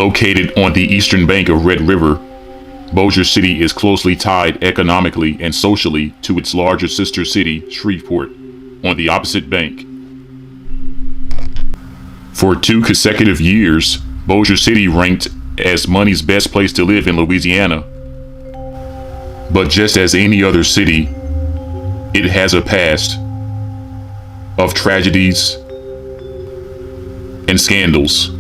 Located on the eastern bank of Red River, Bossier City is closely tied economically and socially to its larger sister city, Shreveport, on the opposite bank. For 2 consecutive years, Bossier City ranked as money's best place to live in Louisiana. But just as any other city, it has a past of tragedies and scandals.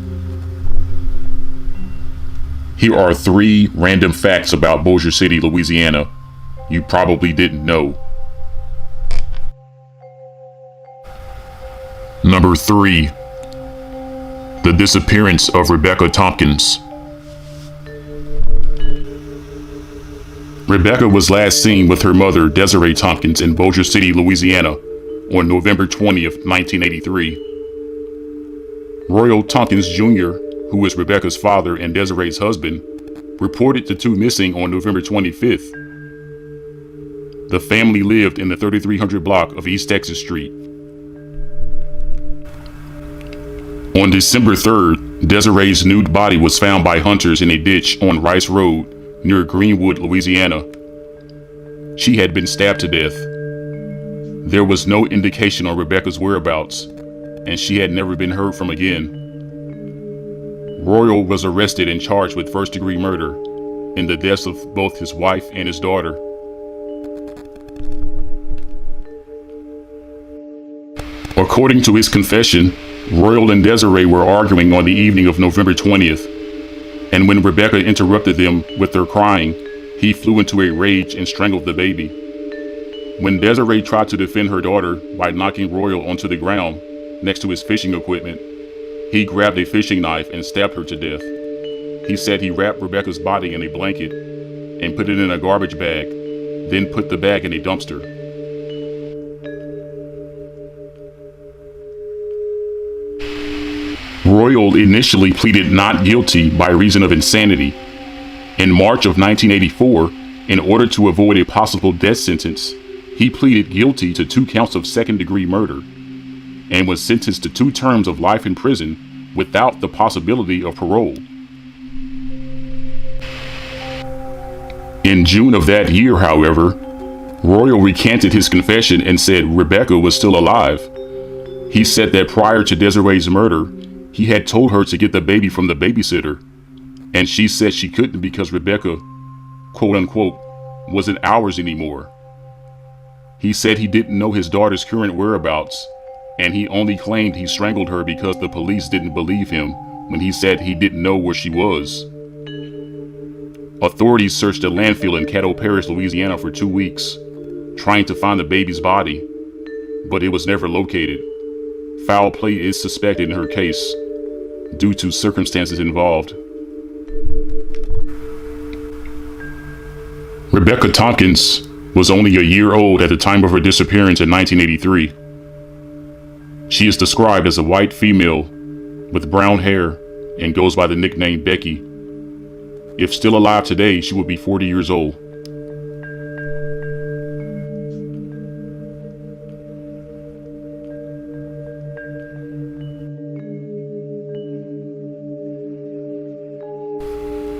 Here are 3 random facts about Bossier City, Louisiana you probably didn't know. Number 3. The disappearance of Rebecca Tompkins. Rebecca was last seen with her mother, Desiree Tompkins, in Bossier City, Louisiana on November 20th, 1983. Royal Tompkins Jr., who was Rebecca's father and Desiree's husband, reported the 2 missing on November 25th. The family lived in the 3300 block of East Texas Street. On December 3rd, Desiree's nude body was found by hunters in a ditch on Rice Road near Greenwood, Louisiana. She had been stabbed to death. There was no indication on Rebecca's whereabouts, and she had never been heard from again. Royal was arrested and charged with first-degree murder in the deaths of both his wife and his daughter. According to his confession, Royal and Desiree were arguing on the evening of November 20th, and when Rebecca interrupted them with their crying, he flew into a rage and strangled the baby. When Desiree tried to defend her daughter by knocking Royal onto the ground next to his fishing equipment, he grabbed a fishing knife and stabbed her to death. He said he wrapped Rebecca's body in a blanket and put it in a garbage bag, then put the bag in a dumpster. Royal initially pleaded not guilty by reason of insanity. In March of 1984, in order to avoid a possible death sentence, he pleaded guilty to 2 counts of second-degree murder and was sentenced to 2 terms of life in prison without the possibility of parole. In June of that year, however, Royal recanted his confession and said Rebecca was still alive. He said that prior to Desiree's murder, he had told her to get the baby from the babysitter, and she said she couldn't because Rebecca, quote unquote, wasn't ours anymore. He said he didn't know his daughter's current whereabouts, and he only claimed he strangled her because the police didn't believe him when he said he didn't know where she was. Authorities searched a landfill in Caddo Parish, Louisiana for 2 weeks, trying to find the baby's body, but it was never located. Foul play is suspected in her case due to circumstances involved. Rebecca Tompkins was only a year old at the time of her disappearance in 1983. She is described as a white female with brown hair and goes by the nickname Becky. If still alive today, she would be 40 years old.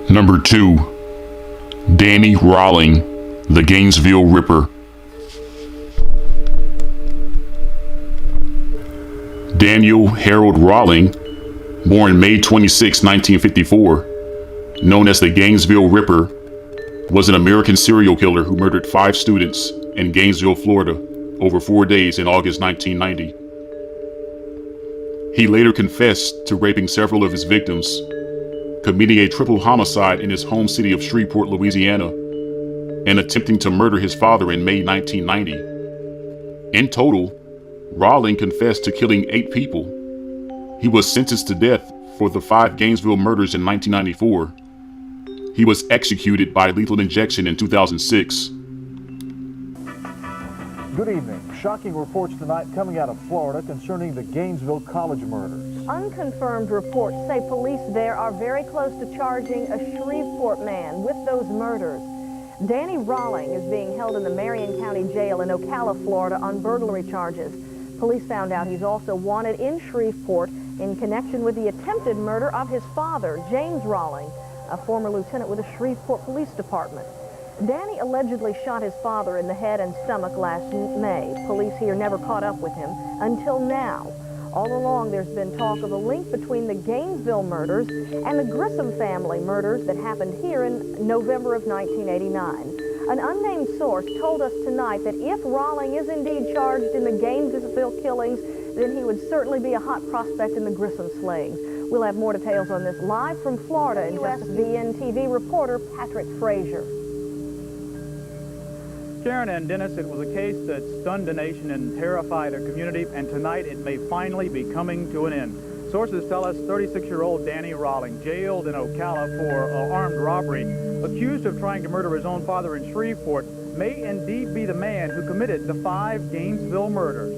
Number 2. Danny Rawling, the Gainesville Ripper. Daniel Harold Rawling, born May 26, 1954, known as the Gainesville Ripper, was an American serial killer who murdered 5 students in Gainesville, Florida, over 4 days in August 1990. He later confessed to raping several of his victims, committing a triple homicide in his home city of Shreveport, Louisiana, and attempting to murder his father in May 1990. In total, Rawling confessed to killing 8 people. He was sentenced to death for the 5 Gainesville murders in 1994. He was executed by lethal injection in 2006. Good evening. Shocking reports tonight coming out of Florida concerning the Gainesville college murders. Unconfirmed reports say police there are very close to charging a Shreveport man with those murders. Danny Rawling is being held in the Marion County Jail in Ocala, Florida on burglary charges. Police found out he's also wanted in Shreveport. in connection with the attempted murder of his father, James Rawling, a former lieutenant with the Shreveport Police Department. Danny allegedly shot his father in the head and stomach last May. Police here never caught up with him until now. All along, there's been talk of a link between the Gainesville murders and the Grissom family murders that happened here in November of 1989. An unnamed source told us tonight that if Rawling is indeed charged in the Gainesville killings, then he would certainly be a hot prospect in the Grissom slayings. We'll have more details on this live from Florida, and USVN TV reporter Patrick Frazier. Sharon and Dennis, it was a case that stunned a nation and terrified a community, and tonight it may finally be coming to an end. Sources tell us 36-year-old Danny Rawling, jailed in Ocala for armed robbery, accused of trying to murder his own father in Shreveport, may indeed be the man who committed the 5 Gainesville murders.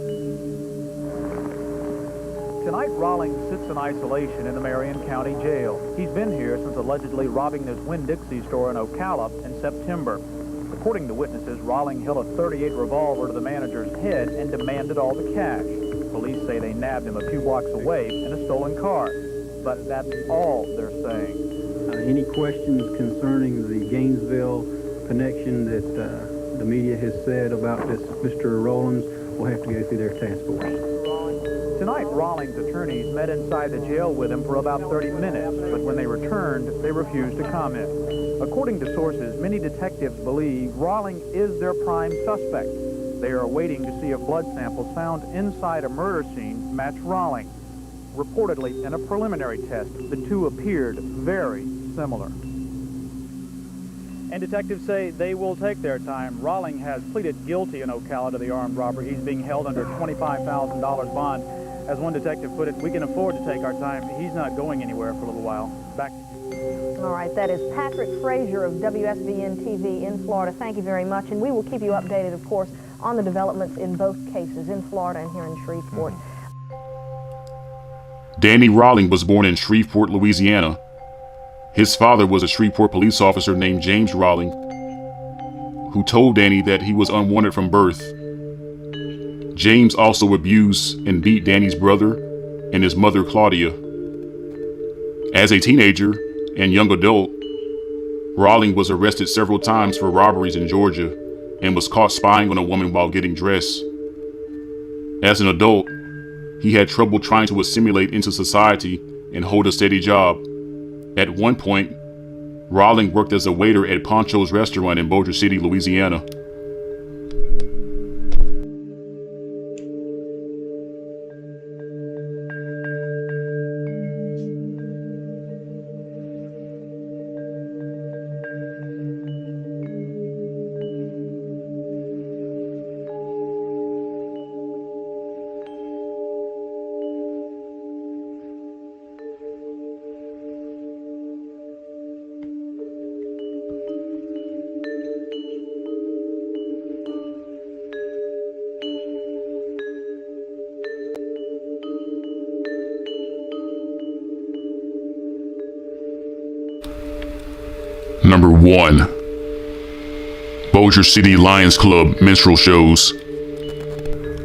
Tonight, Rawling sits in isolation in the Marion County Jail. He's been here since allegedly robbing this Winn-Dixie store in Ocala in September. According to witnesses, Rawling held a .38 revolver to the manager's head and demanded all the cash. Police say they nabbed him a few blocks away in a stolen car. But that's all they're saying. Any questions concerning the Gainesville connection that the media has said about this Mr. Rawlings will have to go through their task force. Tonight, Rawling's attorneys met inside the jail with him for about 30 minutes, but when they returned, they refused to comment. According to sources, many detectives believe Rawling is their prime suspect. They are waiting to see if blood samples found inside a murder scene match Rawling. Reportedly, in a preliminary test, the two appeared very similar. And detectives say they will take their time. Rawling has pleaded guilty in Ocala to the armed robbery. He's being held under $25,000 bond. As one detective put it, we can afford to take our time. He's not going anywhere for a little while. Back to you. All right, that is Patrick Frazier of WSVN TV in Florida. Thank you very much, and we will keep you updated, of course, on the developments in both cases, in Florida and here in Shreveport. Danny Rawling was born in Shreveport, Louisiana. His father was a Shreveport police officer named James Rawling, who told Danny that he was unwanted from birth. James also abused and beat Danny's brother and his mother, Claudia. As a teenager and young adult, Rawling was arrested several times for robberies in Georgia and was caught spying on a woman while getting dressed. As an adult, he had trouble trying to assimilate into society and hold a steady job. At one point, Rawling worked as a waiter at Poncho's restaurant in Bossier City, Louisiana. Number 1. Bossier City Lions Club minstrel shows.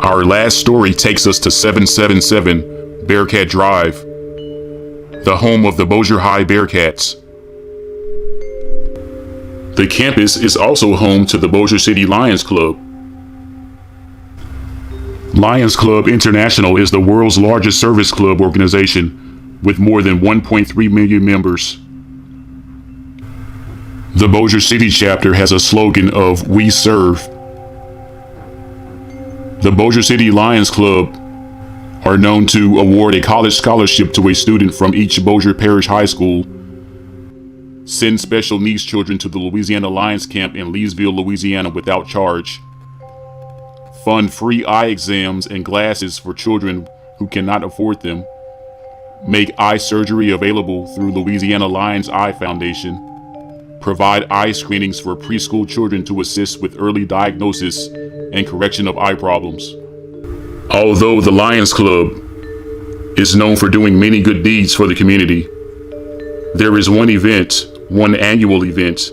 Our last story takes us to 777 Bearcat Drive, the home of the Bossier High Bearcats. The campus is also home to the Bossier City Lions Club. Lions Club International is the world's largest service club organization with more than 1.3 million members. The Bossier City chapter has a slogan of "We Serve." The Bossier City Lions Club are known to award a college scholarship to a student from each Bossier Parish High School, send special needs children to the Louisiana Lions Camp in Leesville, Louisiana without charge, fund free eye exams and glasses for children who cannot afford them, make eye surgery available through Louisiana Lions Eye Foundation, provide eye screenings for preschool children to assist with early diagnosis and correction of eye problems. Although the Lions Club is known for doing many good deeds for the community, there is one annual event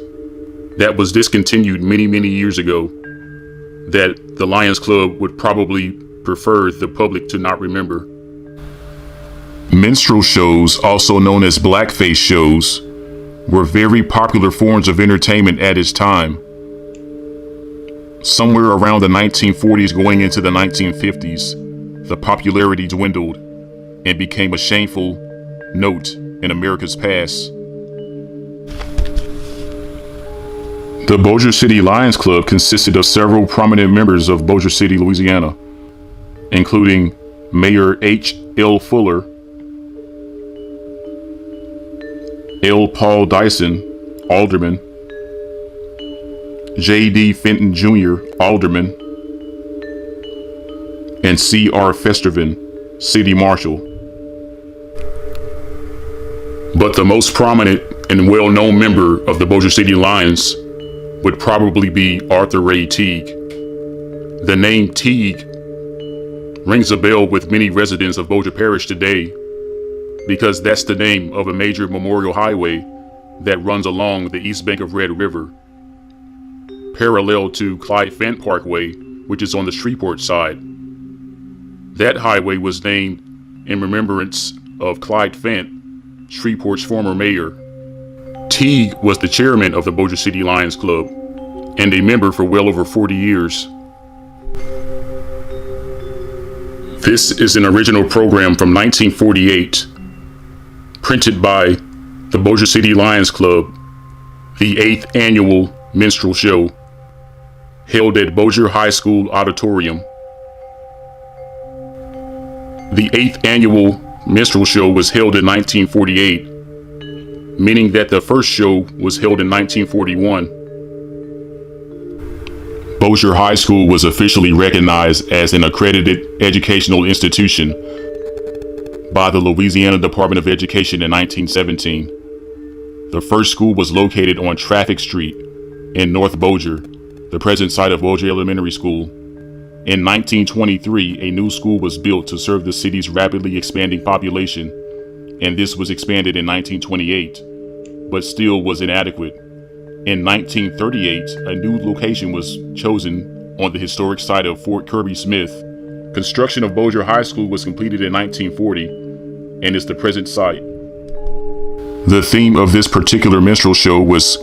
that was discontinued many years ago that the Lions Club would probably prefer the public to not remember. Minstrel shows, also known as blackface shows, were very popular forms of entertainment at its time. Somewhere around the 1940s going into the 1950s, the popularity dwindled and became a shameful note in America's past. The Bossier City Lions Club consisted of several prominent members of Bossier City, Louisiana, including Mayor H. L. Fuller, L. Paul Dyson, Alderman, J. D. Fenton Jr., Alderman, and C. R. Festervin, City Marshal. But the most prominent and well-known member of the Bossier City Lions would probably be Arthur Ray Teague. The name Teague rings a bell with many residents of Bossier Parish today because that's the name of a major memorial highway that runs along the east bank of Red River, parallel to Clyde Fant Parkway, which is on the Shreveport side. That highway was named in remembrance of Clyde Fant, Shreveport's former mayor. Teague was the chairman of the Bossier City Lions Club and a member for well over 40 years. This is an original program from 1948, printed by the Bossier City Lions Club, the 8th annual minstrel show, held at Bossier High School Auditorium. The 8th annual minstrel show was held in 1948, meaning that the first show was held in 1941. Bossier High School was officially recognized as an accredited educational institution by the Louisiana Department of Education in 1917. The first school was located on Traffic Street in North Bossier, the present site of Bossier Elementary School. In 1923, a new school was built to serve the city's rapidly expanding population, and this was expanded in 1928, but still was inadequate. In 1938, a new location was chosen on the historic site of Fort Kirby Smith. Construction of Bossier High School was completed in 1940 and is the present site. The theme of this particular minstrel show was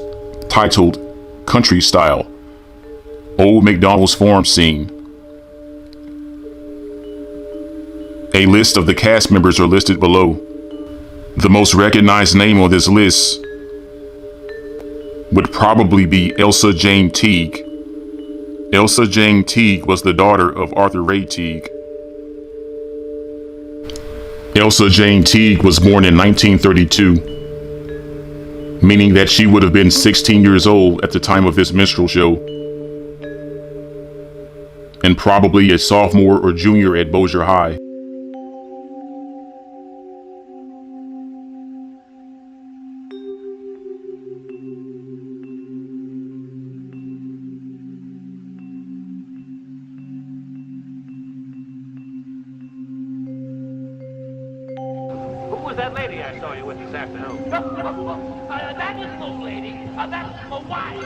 titled Country Style, Old McDonald's Farm Scene. A list of the cast members are listed below. The most recognized name on this list would probably be Elsa Jane Teague. Elsa Jane Teague was the daughter of Arthur Ray Teague. Elsa Jane Teague was born in 1932, meaning that she would have been 16 years old at the time of this minstrel show, and probably a sophomore or junior at Bossier High. Who was that lady I saw you with this afternoon? That little lady, that's my wife.